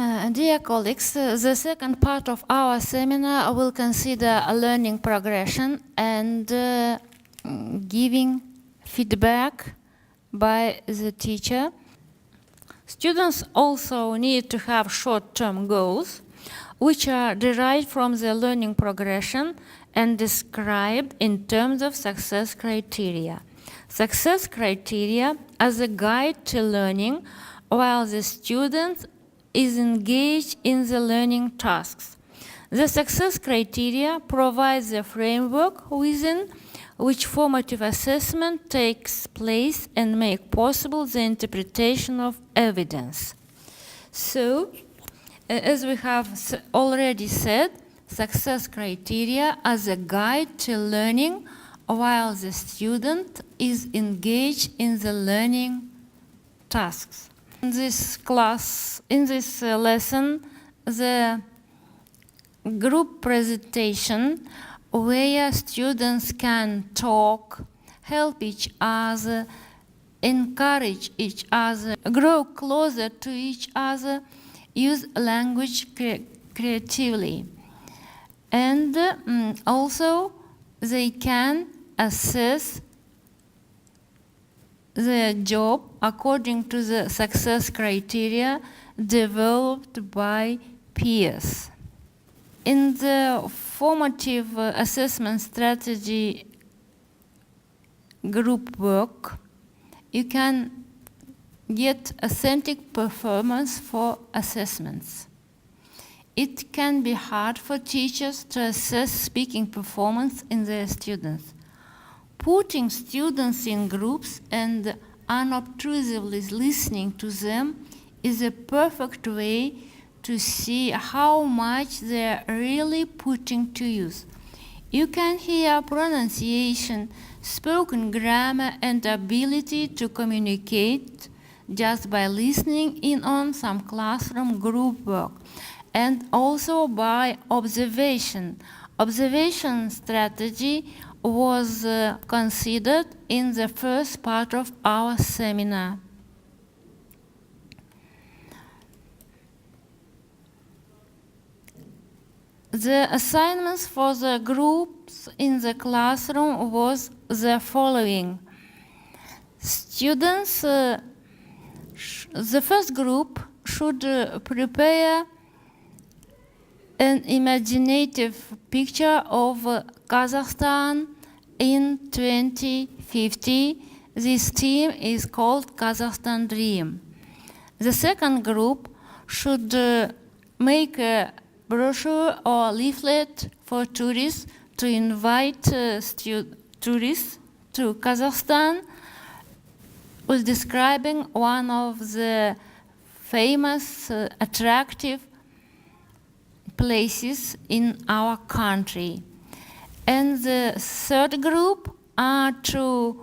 Dear colleagues, the second part of our seminar will consider a learning progression and giving feedback by the teacher. Students also need to have short-term goals, which are derived from the learning progression and described in terms of success criteria. Success criteria as a guide to learning while the student is engaged in the learning tasks. The success criteria provides a framework within which formative assessment takes place and make possible the interpretation of evidence. So, as we have already said, success criteria as a guide to learning while the student is engaged in the learning tasks. In this lesson, the group presentation where students can talk, help each other, encourage each other, grow closer to each other, use language creatively. And also they can assess the job according to the success criteria developed by peers. In the formative assessment strategy group work, you can get authentic performance for assessments. It can be hard for teachers to assess speaking performance in their students. Putting students in groups and unobtrusively listening to them is a perfect way to see how much they are really putting to use. You can hear pronunciation, spoken grammar, and ability to communicate just by listening in on some classroom group work, and also by observation. Observation strategy was considered in the first part of our seminar. The assignments for the groups in the classroom was the following. Students, the first group should prepare an imaginative picture of Kazakhstan in 2050. This theme is called Kazakhstan Dream. The second group should make a brochure or leaflet for tourists to invite tourists to Kazakhstan, with describing one of the famous, attractive places in our country. And the third group are to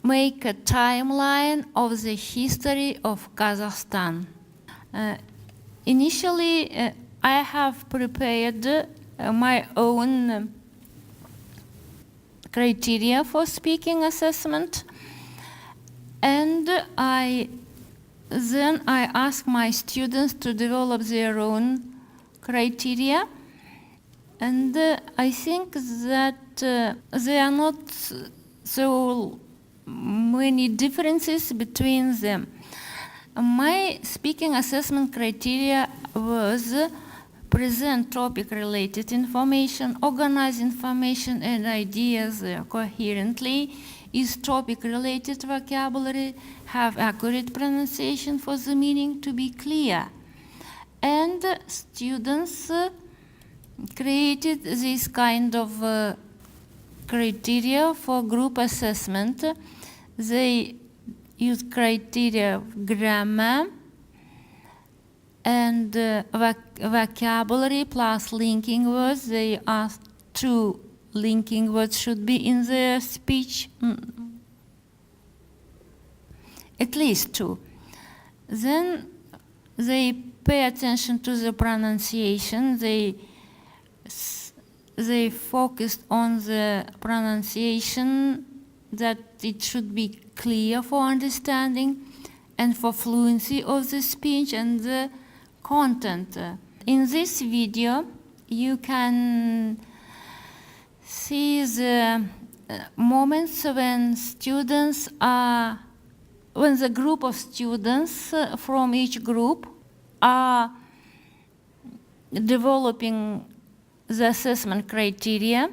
make a timeline of the history of Kazakhstan. Initially, I have prepared my own criteria for speaking assessment, and then I ask my students to develop their own criteria, and I think that there are not so many differences between them. My speaking assessment criteria was present topic-related information, organize information and ideas coherently, use topic-related vocabulary, have accurate pronunciation for the meaning to be clear. And students created this kind of criteria for group assessment. They use criteria of grammar and vocabulary plus linking words. They asked 2 linking words should be in their speech, at least 2. Then they pay attention to the pronunciation. They focused on the pronunciation, that it should be clear for understanding and for fluency of the speech, and the content. In this video, you can see the moments when the group of students from each group are developing the assessment criteria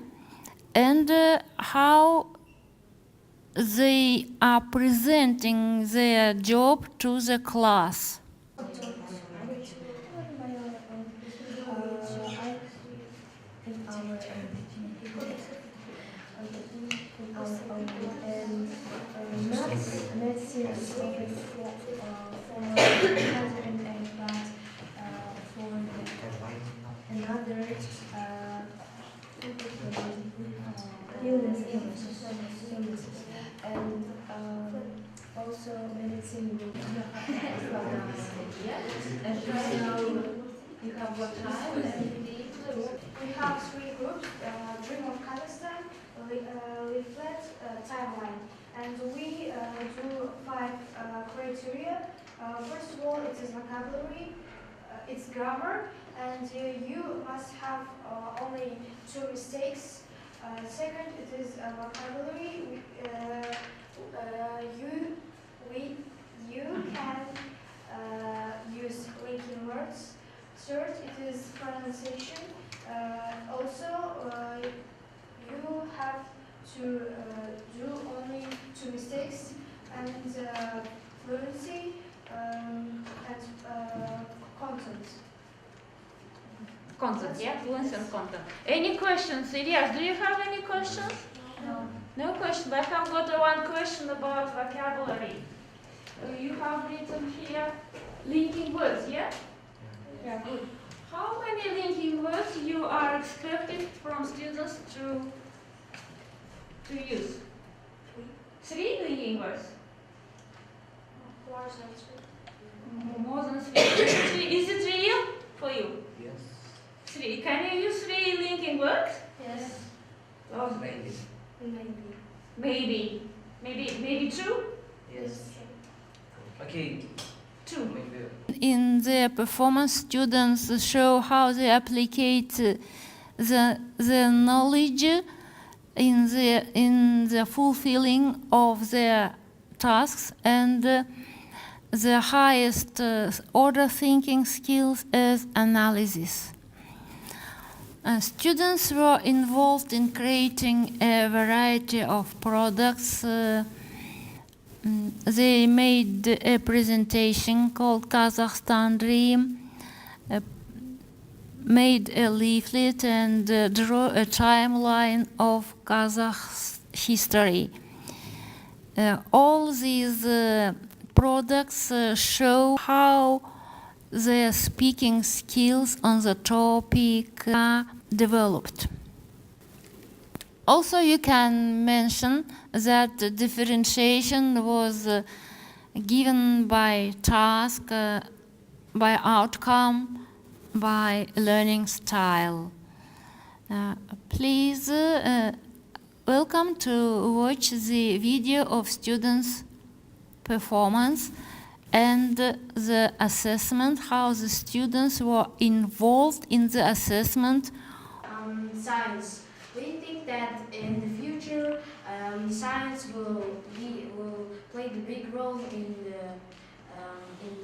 and how they are presenting their job to the class. Medicine is always for another illnesses. And also medicine will and now you have what time? We have three groups: Dream of Kazakhstan, Leaflet, Timeline, and we do 5 criteria. First of all, it is vocabulary, it's grammar, and you must have only 2 mistakes. Second, it is vocabulary. You can use linking words. Third, it is pronunciation. Also, you have to do only 2 mistakes, and fluency and content. Content, yeah, fluency and content. Any questions? Ilyas, do you have any questions? No. No question. I have got one question about vocabulary. You have written here linking words, yeah? Yeah, good. How many linking words you are expected from students to use? 3 linking words? More than 3. Is it real for you? Yes. 3. Can you use 3 linking words? Yes. Oh, Maybe. maybe 2? Yes. Okay. 2. Maybe. In their performance, students show how they applicate the knowledge in the fulfilling of their tasks, and the highest order thinking skills as analysis. Students were involved in creating a variety of products. They made a presentation called Kazakhstan Dream, made a leaflet, and drew a timeline of Kazakh history. All these products show how their speaking skills on the topic are developed. Also, you can mention that the differentiation was given by task, by outcome, by learning style. Please welcome to watch the video of students' performance and the assessment, how the students were involved in the assessment. Science. We think that in the future, science will play the big role in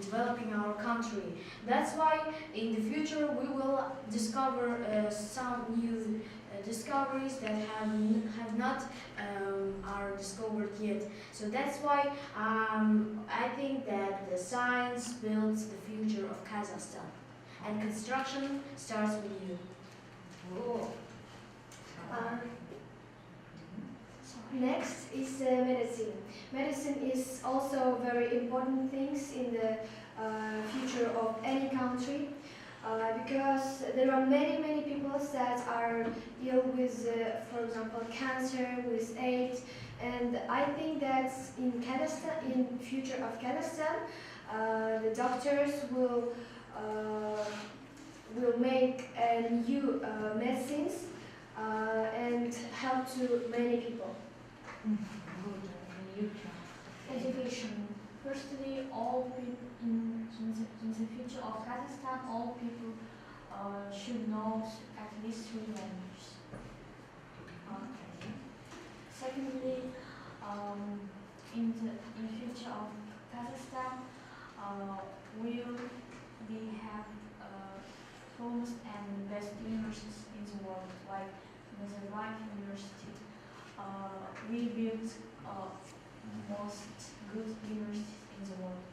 developing our country. That's why in the future we will discover some new discoveries that have not are discovered yet. So that's why I think that the science builds the future of Kazakhstan, and construction starts with you. Oh. Next is medicine. Medicine is also very important things in the future of any country, because there are many people that are ill with, for example, cancer, with AIDS, and I think that in Kazakhstan, in future of Kazakhstan, the doctors will make new medicines and help to many people. Education. Firstly, all people in the future of Kazakhstan, all people should know at least 3 languages. Okay. Secondly, in future of Kazakhstan, will we have famous and best universities in the world, like Nazarbayev University. We build most good universities in the world.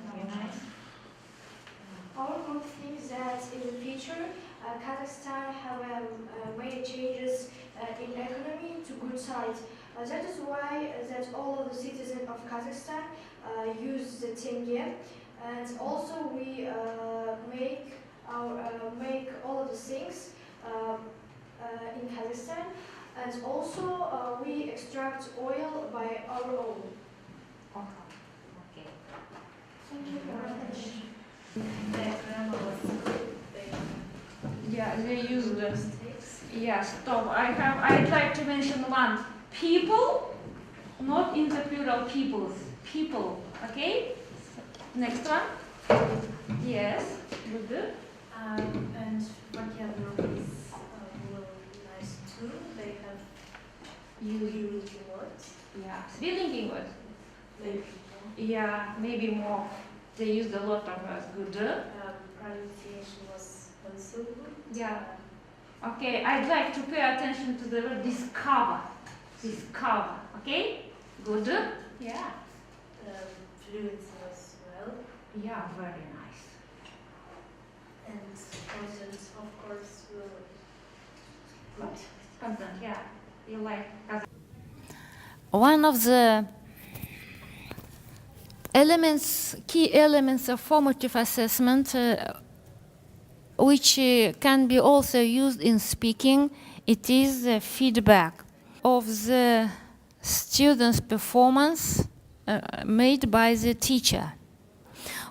Very nice. Our group thinks that in the future, Kazakhstan have many changes in economy to good side. That is why that all of the citizens of Kazakhstan use the tenge, and also we make all of the things in Kazakhstan, and also we extract oil by our own. Okay. Thank you very much. Yeah, they use the yeah. Stop. I'd like to mention one. People, not in the plural. Peoples. People. Okay. Next one. Yes. Good. And vocabulary is nice too. They have using words. Yeah. Speaking words. Maybe Yeah. Maybe more. They use a lot of words. Good. pronunciation was also good. Yeah. Okay, I'd like to pay attention to the word discover. Discover. Okay? Good? Yeah. Fluency as well. Yeah, very nice. And content, of course, will Good. Content, yeah. You like One of the key elements of formative assessment, which can be also used in speaking, it is the feedback of the student's performance made by the teacher.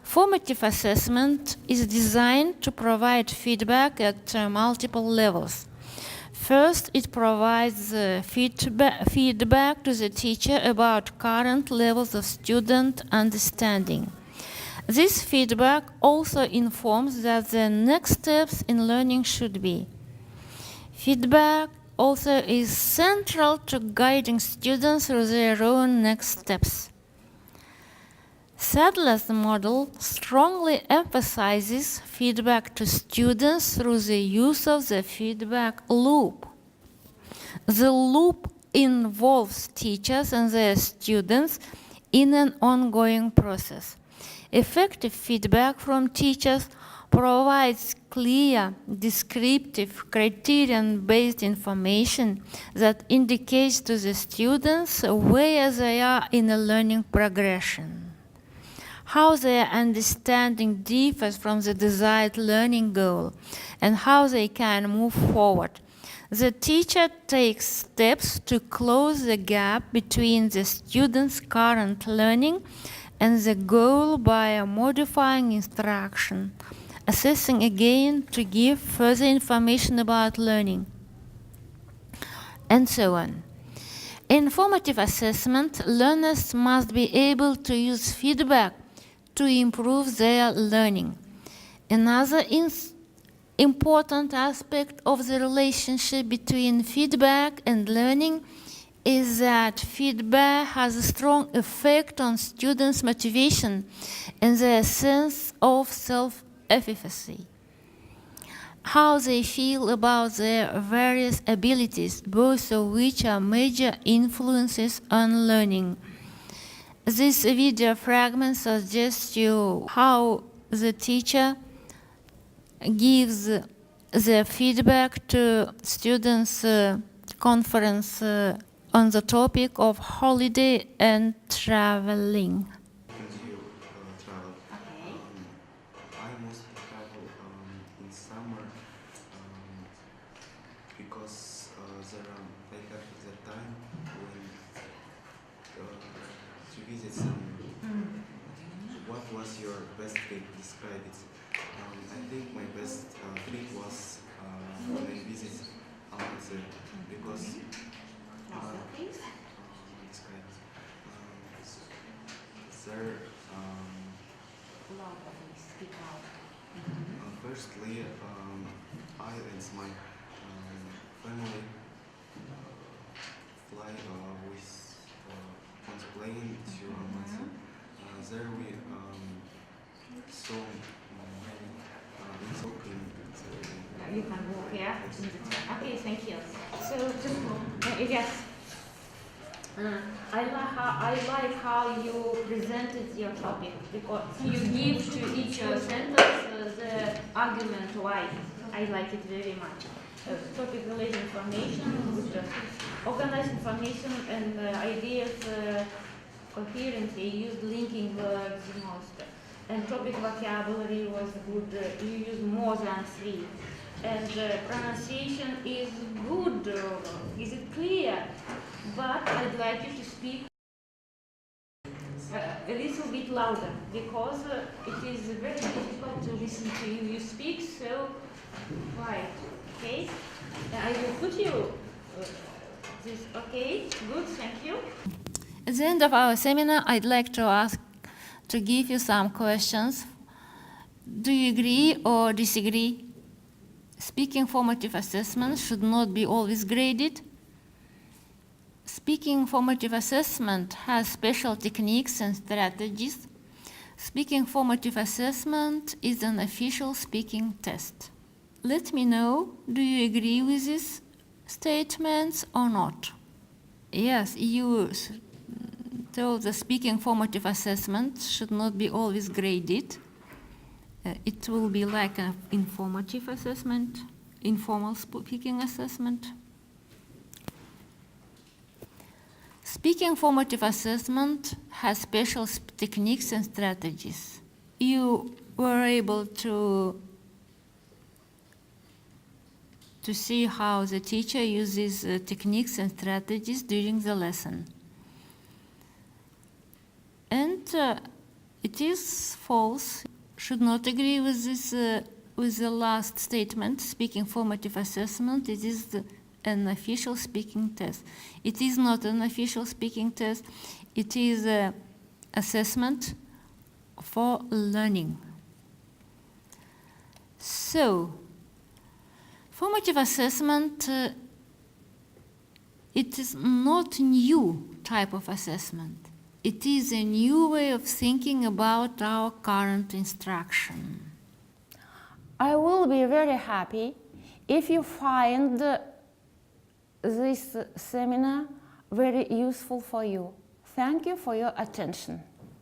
Formative assessment is designed to provide feedback at multiple levels. First, it provides feedback to the teacher about current levels of student understanding. This feedback also informs that the next steps in learning should be. Feedback also is central to guiding students through their own next steps. Sadler's model strongly emphasizes feedback to students through the use of the feedback loop. The loop involves teachers and their students in an ongoing process. Effective feedback from teachers provides clear, descriptive, criterion-based information that indicates to the students where they are in a learning progression, how their understanding differs from the desired learning goal, and how they can move forward. The teacher takes steps to close the gap between the student's current learning and the goal by modifying instruction, assessing again to give further information about learning, and so on. In formative assessment, learners must be able to use feedback to improve their learning. Another important aspect of the relationship between feedback and learning is that feedback has a strong effect on students' motivation and their sense of self-efficacy. How they feel about their various abilities, both of which are major influences on learning. This video fragment suggests you how the teacher gives the feedback to students' conference on the topic of holiday and traveling. Continue travel. I mostly travel in summer because I have the time when to visit somewhere. What was your best trip? Describe it. I think my best trip was when I visited Almaty because describe it. firstly, I and my family fly with on the plane to Almaty. There we saw in Tokyo. You can walk, yeah? Okay, thank you. So, just, yes. I like how you presented your topic because you give to each sentence the argument why. I like it very much. Topic related information, good, organized information and ideas coherently, used linking words most. And topic vocabulary was good, you used more than 3. And pronunciation is good, is it clear? But I'd like you to speak a little bit louder because it is very difficult to listen to you. You speak so quiet, okay? I will put you this, okay? Good, thank you. At the end of our seminar, I'd like to give you some questions. Do you agree or disagree? Speaking formative assessment should not be always graded. Speaking formative assessment has special techniques and strategies. Speaking formative assessment is an official speaking test. Let me know, do you agree with these statements or not? Yes, you told the speaking formative assessment should not be always graded. It will be like an informative assessment, informal speaking assessment. Speaking formative assessment has special techniques and strategies. You were able to see how the teacher uses techniques and strategies during the lesson. And it is false. Should not agree with this with the last statement. Speaking formative assessment, it is an official speaking test. It is not an official speaking test. It is an assessment for learning. So, formative assessment, it is not new type of assessment. It is a new way of thinking about our current instruction. I will be very happy if you find this seminar very useful for you. Thank you for your attention.